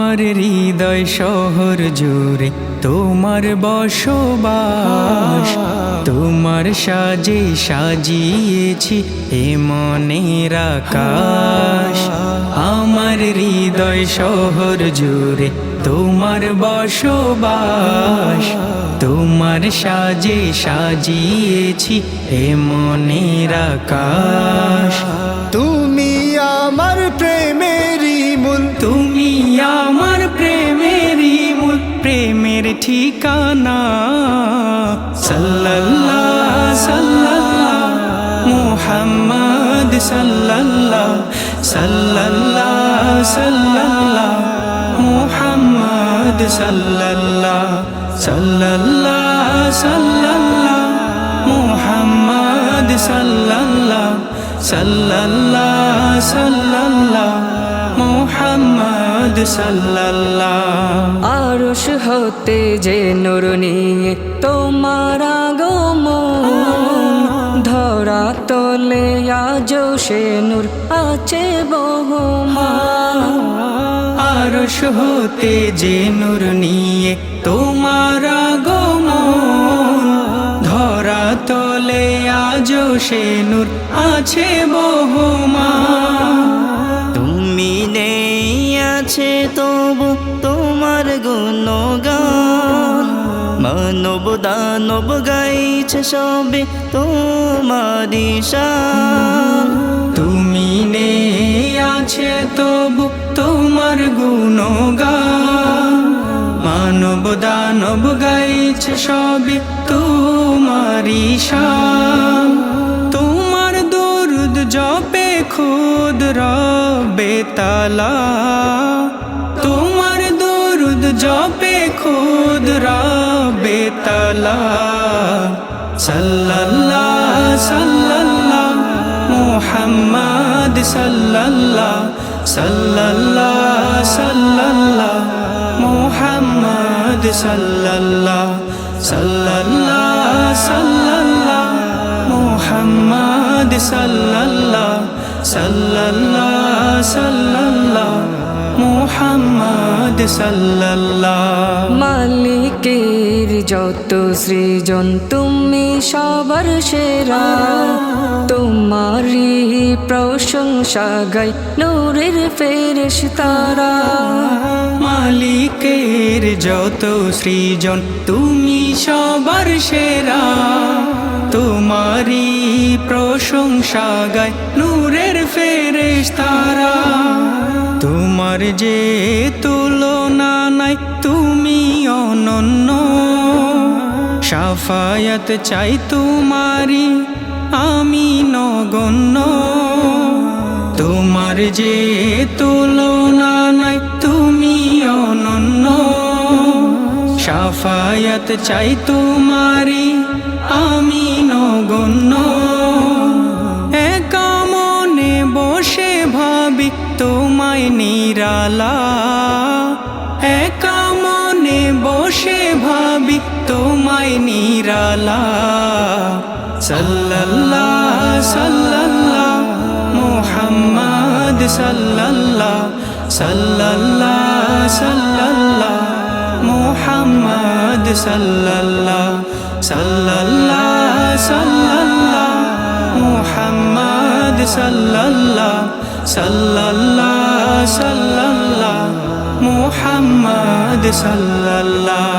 আমার হৃদয় শহর জুড়ে তোমার বসবাস, তোমার সাজে সাজিয়েছি এ মনের আকাশ। আমার হৃদয় শহর জুড়ে তোমার বসবাস, তোমার সাজে সাজিয়েছি এ মনের আকাশ। তুমি আমার প্রেমেরই মূল, তুমি আমার প্রেমেরই মূল, প্রেমের ঠিকানা। সাল্লাল্লাহ সাল্লাল্লাহ মুহাম্মদ সাল্লাল্লাহ, সাল্লাল্লাহ সাল্লাল্লাহ মুহাম্মদ সাল্লাল্লাহ, সাল্লাল্লাহ সাল্লাল্লাহ মুহাম্মদ সাল্লাল্লাহ, সাল্লাল্লাহ সাল্লাল্লাহ মুহাম্মদ সাল্লাল্লাহ। আরশ হতে যে নূর নিয়ে তোমার আগমন, ধরা তলে আজ সে নূর আছে বহুমান। আরশ হতে যে নূর নিয়ে তোমার আগমন, ধরা তলে আজ সে নূর আছে বহুমান। তুমি নেই আছে তবু তোমার গুণগান, মানব দানব গাইছে সবে তোমারি শান। তুমি নেই আছে তবু তোমার গুণগান, মানব দানব গাইছে সবে তোমারি শান। তোমার দরুদ জপে খুদ রব্বে তাআলা, তোমার দরুদ জপে খুদ রব্বে তাআলা। সাল্লাল্লাহ সাল্লাল্লাহ মুহাম্মদ সাল্লাল্লাহ, সাল্লাল্লাহ সাল্লাল্লাহ মুহাম্মদ সাল্লাল্লাহ, সাল্লাল্লাহ সাল্লাল্লাহ মুহাম্মদ সাল্লাল্লাহ, সাল্লাল্লাহ সাল্লাল্লাহ মুহাম্মদ সাল্লাল্লাহ। মালিকের যত সৃজন তুমি সবার সেরা, তোমারই প্রশংসা গাই নূরের ফেরেশতারা। মালিকের যত সৃজন তুমি সবার সেরা, তোমারই প্রশংসা গায় নূরের ফেরেশতারা। তোমার যে তুলনা নাই তুমি অনন্য, শাফায়াত চাই তোমারি আমি নগণ্য। তোমার যে তুলনা নাই তুমি অনন্য, শাফায়াত চাই তোমারি আমি নগণ্য। একা মনে বসে ভাবি তোমায় নিরালা, একা মনে বসে ভাবি তোমায় নিরালা। সাল্লাল্লাহ সাল্লাল্লাহ মুহাম্মদ সাল্লাল্লাহ, সাল্লাল্লাহ সাল্লাল্লাহ মুহাম্মদ সাল্লাল্লাহ, সাল্লাল্লাহ সাল্লাল্লাহ মুহাম্মদ সাল্লাল্লাহ, সাল্লাল্লাহ সাল্লাল্লাহ মুহাম্মদ সাল্লাল্লাহ।